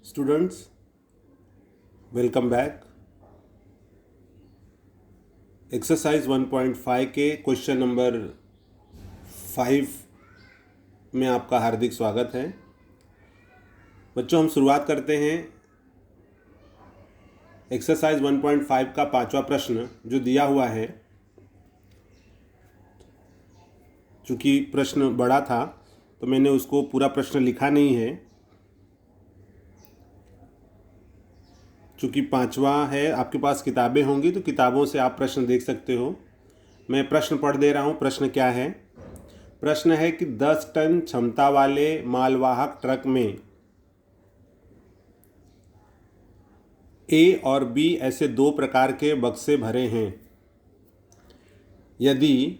Students, welcome back. Exercise 1.5 के question number 5 में आपका हार्दिक स्वागत है। बच्चों, हम शुरुआत करते हैं एक्सरसाइज 1.5 का 5वां प्रश्न जो दिया हुआ है। चूँकि प्रश्न बड़ा था तो मैंने उसको पूरा प्रश्न लिखा नहीं है। चूँकि 5वां है, आपके पास किताबें होंगी तो किताबों से आप प्रश्न देख सकते हो। मैं प्रश्न पढ़ दे रहा हूँ। प्रश्न क्या है? प्रश्न है कि 10 टन क्षमता वाले मालवाहक ट्रक में ए और बी ऐसे दो प्रकार के बक्से भरे हैं। यदि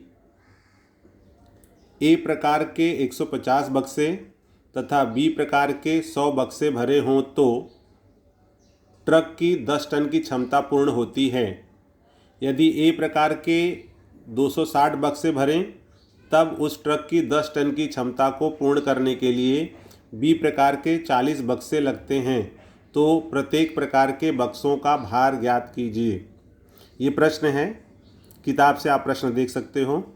ए प्रकार के 150 बक्से तथा बी प्रकार के 100 बक्से भरे हों तो ट्रक की 10 टन की क्षमता पूर्ण होती है। यदि ए प्रकार के 260 बक्से भरें तब उस ट्रक की 10 टन की क्षमता को पूर्ण करने के लिए बी प्रकार के 40 बक्से लगते हैं, तो प्रत्येक प्रकार के बक्सों का भार ज्ञात कीजिए। ये प्रश्न है, किताब से आप प्रश्न देख सकते हो।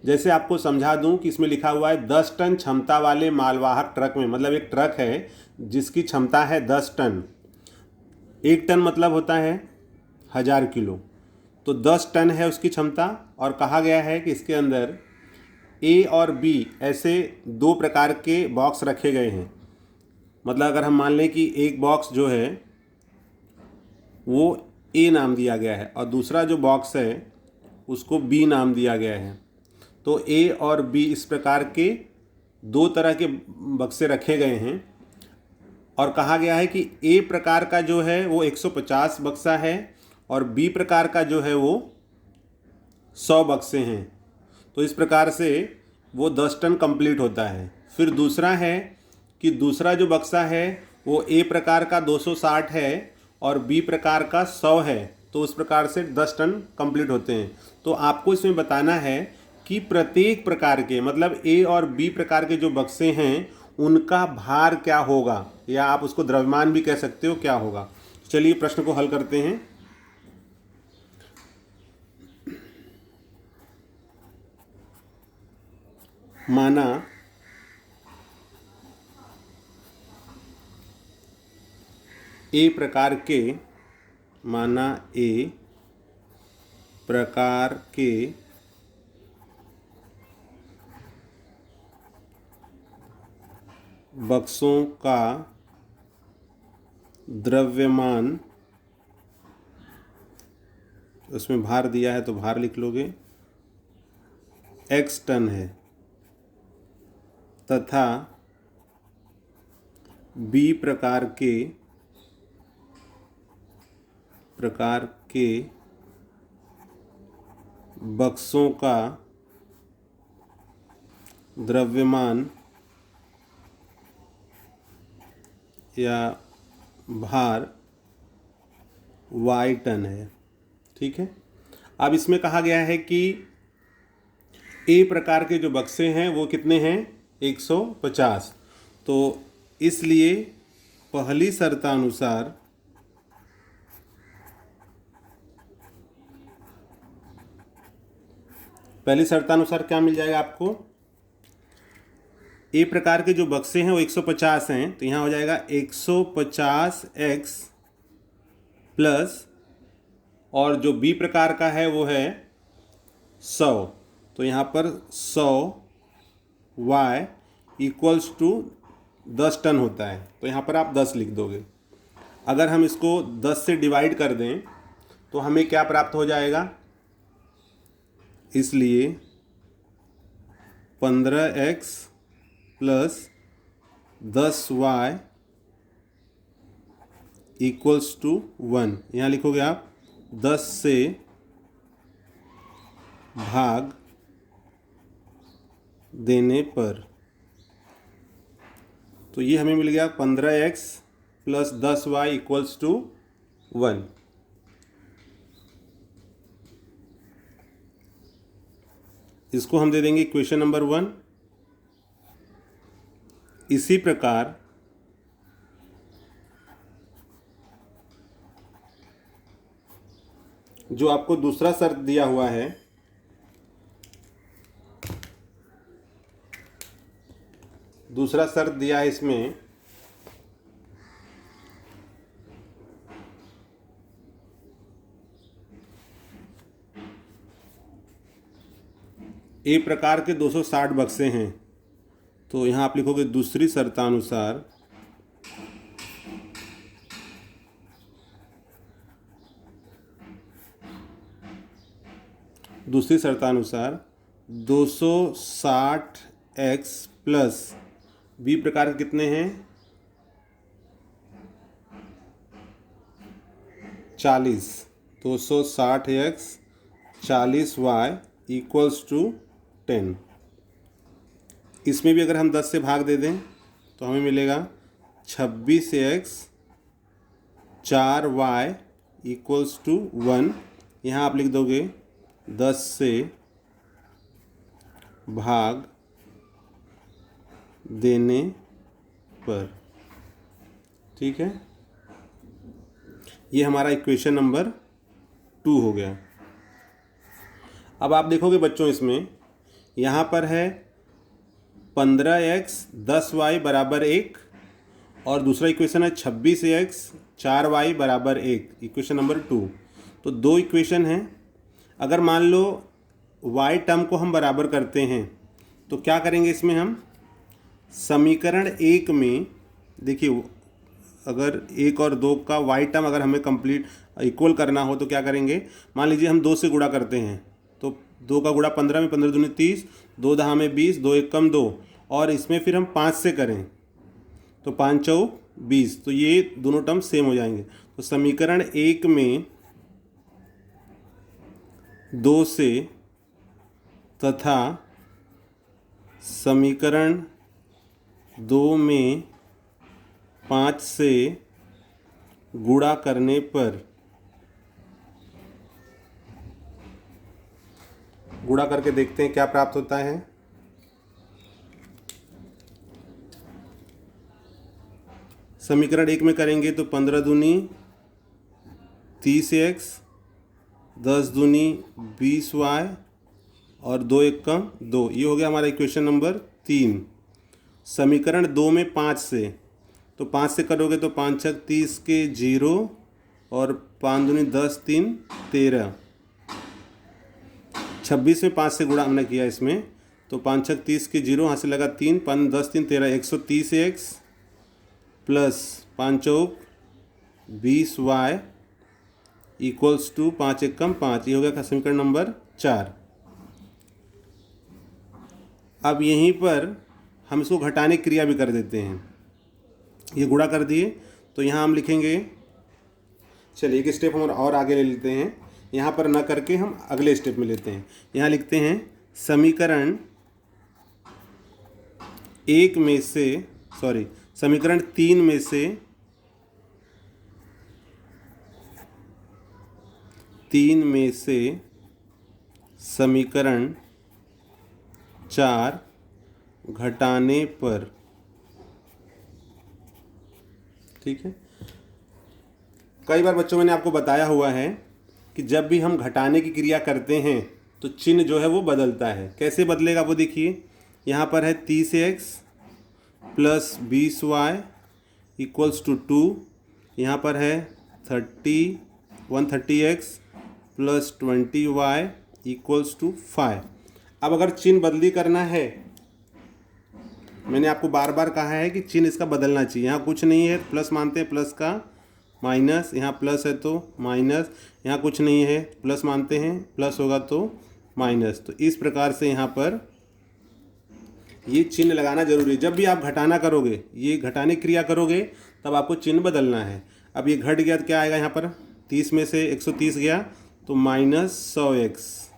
जैसे आपको समझा दूं कि इसमें लिखा हुआ है 10 टन क्षमता वाले मालवाहक ट्रक में, मतलब एक ट्रक है जिसकी क्षमता है 10 टन। 1 टन मतलब होता है 1000 किलो, तो 10 टन है उसकी क्षमता। और कहा गया है कि इसके अंदर ए और बी ऐसे दो प्रकार के बॉक्स रखे गए हैं। मतलब अगर हम मान लें कि एक बॉक्स जो है वो ए नाम दिया गया है और दूसरा जो बॉक्स है उसको बी नाम दिया गया है, तो ए और बी इस प्रकार के दो तरह के बक्से रखे गए हैं। और कहा गया है कि ए प्रकार का जो है वो 150 बक्सा है और बी प्रकार का जो है वो 100 बक्से हैं। तो इस प्रकार से वो 10 टन कंप्लीट होता है। फिर दूसरा है कि दूसरा जो बक्सा है वो ए प्रकार का 260 है और बी प्रकार का 100 है, तो उस प्रकार से 10 टन कंप्लीट होते हैं। तो आपको इसमें बताना है कि प्रत्येक प्रकार के, मतलब ए और बी प्रकार के जो बक्से हैं उनका भार क्या होगा, या आप उसको द्रव्यमान भी कह सकते हो, क्या होगा। चलिए प्रश्न को हल करते हैं। माना ए प्रकार के बक्सों का द्रव्यमान, उसमें भार दिया है तो भार लिख लोगे, x टन है, तथा बी प्रकार के बक्सों का द्रव्यमान या भार y टन है। ठीक है। अब इसमें कहा गया है कि ए प्रकार के जो बक्से हैं वो कितने हैं? 150। तो इसलिए पहली शर्तानुसार क्या मिल जाएगा आपको? ए प्रकार के जो बक्से हैं वो 150 हैं, तो यहाँ हो जाएगा 150x प्लस, और जो बी प्रकार का है वो है 100, तो यहाँ पर 100y इक्वल्स टू 10 टन होता है, तो यहाँ पर आप 10 लिख दोगे। अगर हम इसको 10 से डिवाइड कर दें तो हमें क्या प्राप्त हो जाएगा? इसलिए 15x plus 10y equals to 1। यहाँ लिखोगे आप 10 से भाग देने पर, तो ये हमें मिल गया 15x plus 10y equals to 1। इसको हम दे देंगे इक्वेशन नंबर 1। इसी प्रकार जो आपको दूसरा शर्त दिया हुआ है, दूसरा शर्त दिया है इसमें ए प्रकार के 260 बक्से हैं। तो यहाँ आप लिखोगे दूसरी शर्तानुसार दूसरी शर्तानुसार 260x प्लस बी प्रकार के कितने हैं 40, 260x 40y इक्वल्स टू 10। इसमें भी अगर हम 10 से भाग दे दें तो हमें मिलेगा 26x 4y इक्वल्स टू 1। यहाँ आप लिख दोगे 10 से भाग देने पर। ठीक है, ये हमारा इक्वेशन नंबर 2 हो गया। अब आप देखोगे बच्चों इसमें यहाँ पर है 15x 10y बराबर 1 और दूसरा इक्वेशन है 26x 4y बराबर 1, इक्वेशन नंबर 2। तो दो इक्वेशन हैं। अगर मान लो y टर्म को हम बराबर करते हैं तो क्या करेंगे इसमें हम समीकरण 1 में देखिए, अगर 1 और 2 का y टर्म अगर हमें कंप्लीट इक्वल करना हो तो क्या करेंगे, मान लीजिए हम 2 से गुणा करते हैं तो 2 का गुणा 15 में 15 दूनी 30, 2 दहा में 20, 2 एक कम 2, और इसमें फिर हम 5 से करें तो 5 चौक 20, तो ये दोनों टर्म सेम हो जाएंगे। तो समीकरण 1 में 2 से तथा समीकरण 2 में 5 से गुणा करने पर, गुणा करके देखते हैं क्या प्राप्त होता है। समीकरण 1 में करेंगे तो 15 दूनी 30x, 10 दूनी 20y और 2 एक कम 2, ये हो गया हमारा इक्वेशन नंबर 3। समीकरण 2 में 5 से, तो 5 से करोगे तो 5 छक 30 के 0 और 5 दूनी 10, 3 13, 26 में 5 से गुणा हमने किया इसमें, तो 5 छक 30 के 0, यहाँ से लगा 3, 5 10 3 13, 130x plus 5 Chowk 20y equals to 5 एक कम 5, ये हो गया समीकरण नंबर 4। अब यहीं पर हम इसको घटाने की क्रिया भी कर देते हैं। ये गुणा कर दिए तो यहाँ हम लिखेंगे, चलिए एक स्टेप हम और आगे ले लेते हैं, यहाँ पर न करके हम अगले स्टेप में लेते हैं। यहाँ लिखते हैं समीकरण 1 में से, सॉरी समीकरण 3 में से 3 में से समीकरण 4 घटाने पर। ठीक है, कई बार बच्चों मैंने आपको बताया हुआ है कि जब भी हम घटाने की क्रिया करते हैं तो चिन्ह जो है वो बदलता है। कैसे बदलेगा वो देखिए, यहाँ पर है 30x plus 20y equals to 2, यहाँ पर है 130x plus 20y equals to 5। अब अगर चिन्ह बदली करना है, मैंने आपको बार बार कहा है कि चिन्ह इसका बदलना चाहिए। यहाँ कुछ नहीं है, प्लस मानते हैं, प्लस का माइनस, यहाँ प्लस है तो माइनस, यहाँ कुछ नहीं है, प्लस मानते हैं, प्लस होगा तो माइनस। तो इस प्रकार से यहाँ पर ये चिन्ह लगाना जरूरी है। जब भी आप घटाना करोगे, ये घटाने क्रिया करोगे, तब आपको चिन्ह बदलना है। अब ये घट गया तो क्या आएगा, यहाँ पर 30 में से 130 गया तो माइनस 100x,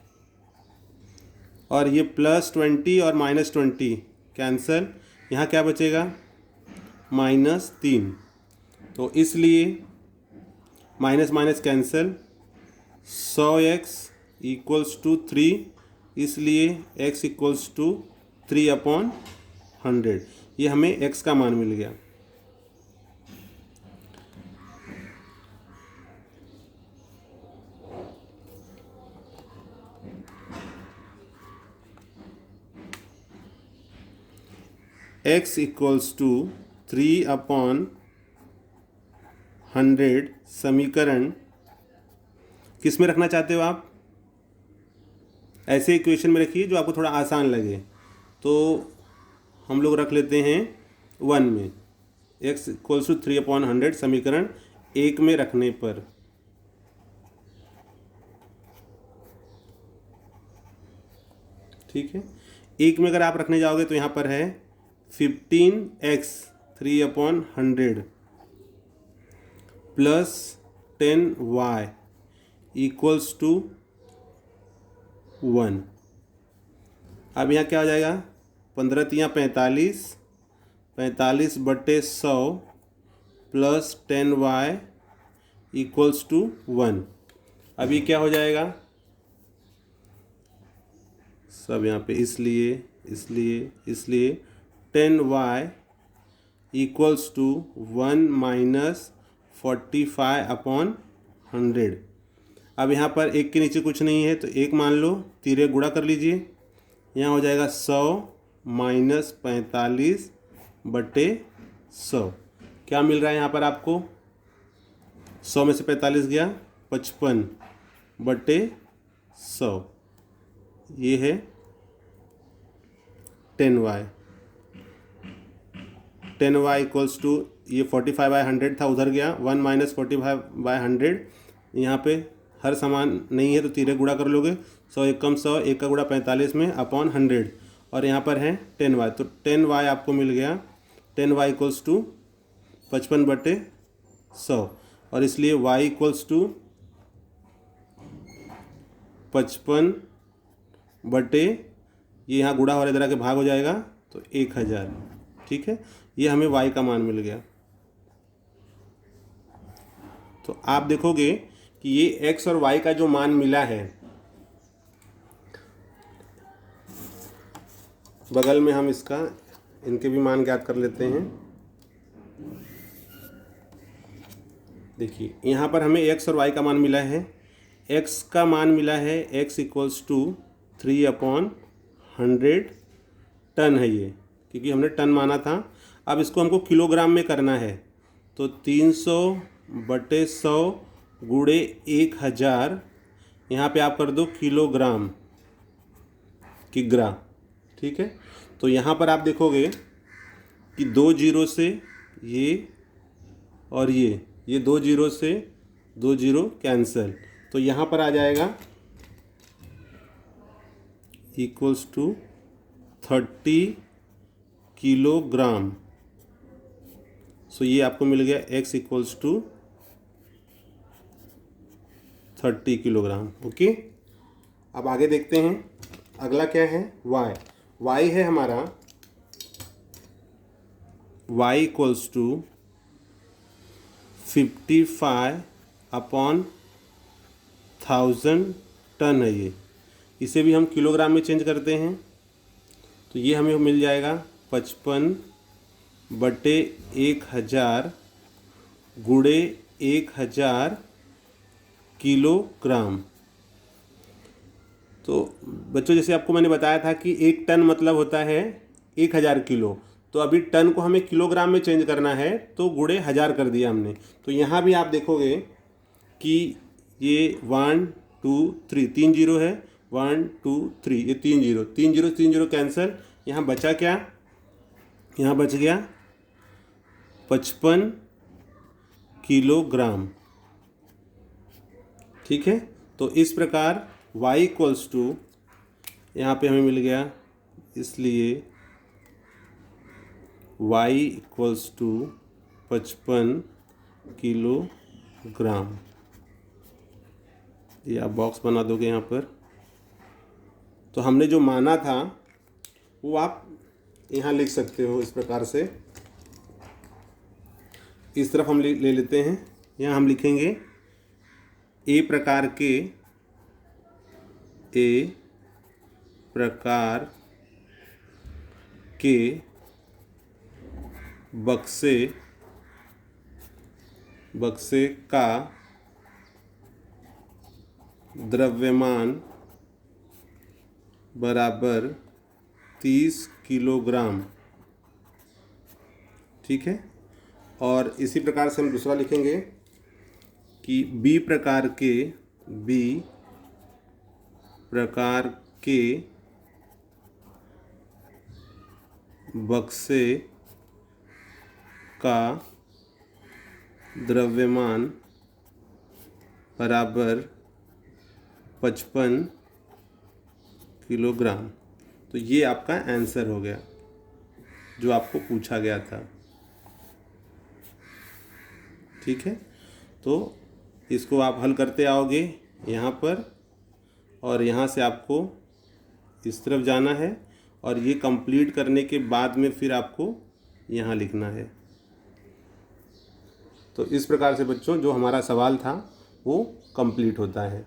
और ये प्लस 20 और माइनस 20 कैंसल, यहाँ क्या बचेगा -3। तो इसलिए minus minus cancel, 100x equals to 3, इसलिए x इक्वल्स टू 3/100। ये हमें x का मान मिल गया। x इक्वल्स टू 3/100 समीकरण किस में रखना चाहते हो आप? ऐसे इक्वेशन में रखिए जो आपको थोड़ा आसान लगे। तो हम लोग रख लेते हैं 1 में, x इक्वल्स टू 3/100 समीकरण 1 में रखने पर। ठीक है, 1 में अगर आप रखने जाओगे तो यहाँ पर है 15x 3/100 plus 10y equals to 1। अब यहाँ क्या हो जाएगा? 15 45, 45/100 प्लस 10y इक्वल्स टू 1। अभी क्या हो जाएगा? सब यहाँ पे इसलिए 10y इक्वल्स टू 1 माइनस 45/100। अब यहाँ पर एक के नीचे कुछ नहीं है तो एक मान लो, तिरे गुणा कर लीजिए। यहाँ हो जाएगा 100 माइनस 45/100। क्या मिल रहा है यहाँ पर आपको? 100 में से 45 गया, 55/100। ये है 10y। 10y इक्वल्स टू, ये 45/100 था, उधर गया 1 माइनस 45/100। यहाँ पे हर समान नहीं है तो तिरे गुणा कर लोगे। 100 एक कम 100, एक का गुणा 45 में अपॉन 100, और यहाँ पर है 10y। तो 10y आपको मिल गया। 10y इक्वल्स टू 55/100, और इसलिए y इक्वल्स टू 55 बटे, ये यहाँ गुणा हो रहा है, इधर के भाग हो जाएगा तो 1000। ठीक है, ये हमें y का मान मिल गया। तो आप देखोगे कि ये x और y का जो मान मिला है, बगल में हम इनके भी मान ज्ञात कर लेते हैं। देखिए यहाँ पर हमें x और y का मान मिला है। x का मान मिला है, x इक्वल्स टू 3/100 टन है ये, क्योंकि हमने टन माना था। अब इसको हमको किलोग्राम में करना है, तो 300/100 गुणे 1000, यहाँ पे आप कर दो किलोग्राम किग्रा। ठीक है, तो यहाँ पर आप देखोगे कि 2 जीरो से ये और ये 2 जीरो से 2 जीरो कैंसिल, तो यहाँ पर आ जाएगा इक्वल्स टू 30 किलोग्राम। सो ये आपको मिल गया x equals to 30 kilogram. Okay, अब आगे देखते हैं अगला क्या है? y है हमारा, y इक्वल्स टू 55/1000 टन है ये। इसे भी हम किलोग्राम में चेंज करते हैं, तो ये हमें मिल जाएगा 55/1000 गुणे 1000 किलोग्राम। तो बच्चों, जैसे आपको मैंने बताया था कि 1 टन मतलब होता है 1000 किलो, तो अभी टन को हमें किलोग्राम में चेंज करना है, तो गुणे 1000 कर दिया हमने। तो यहाँ भी आप देखोगे कि ये 1 2 3 3 जीरो है, 1 2 3, ये 3 जीरो, 3 जीरो 3 जीरो कैंसिल। यहाँ बचा क्या? यहाँ बच गया 55 किलोग्राम। ठीक है, तो इस प्रकार y इक्वल्स टू, यहाँ पे हमें मिल गया, इसलिए y इक्वल्स टू 55 किलोग्राम। ये आप बॉक्स बना दोगे यहाँ पर। तो हमने जो माना था वो आप यहाँ लिख सकते हो इस प्रकार से। इस तरफ हम ले लेते हैं। यहाँ हम लिखेंगे ए प्रकार के बक्से का द्रव्यमान बराबर 30 किलोग्राम ठीक है। और इसी प्रकार से हम दूसरा लिखेंगे कि बी प्रकार के बक्से का द्रव्यमान बराबर 55 किलोग्राम। तो ये आपका आंसर हो गया जो आपको पूछा गया था। ठीक है, तो इसको आप हल करते आओगे यहाँ पर, और यहाँ से आपको इस तरफ जाना है, और ये कंप्लीट करने के बाद में फिर आपको यहाँ लिखना है। तो इस प्रकार से बच्चों जो हमारा सवाल था वो कंप्लीट होता है।